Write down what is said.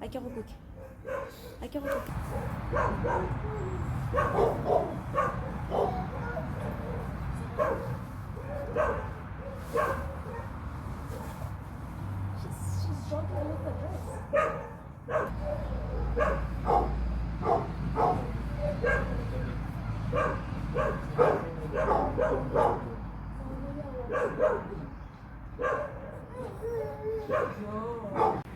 I can recook. I can recook. She's dropping a little dress. No.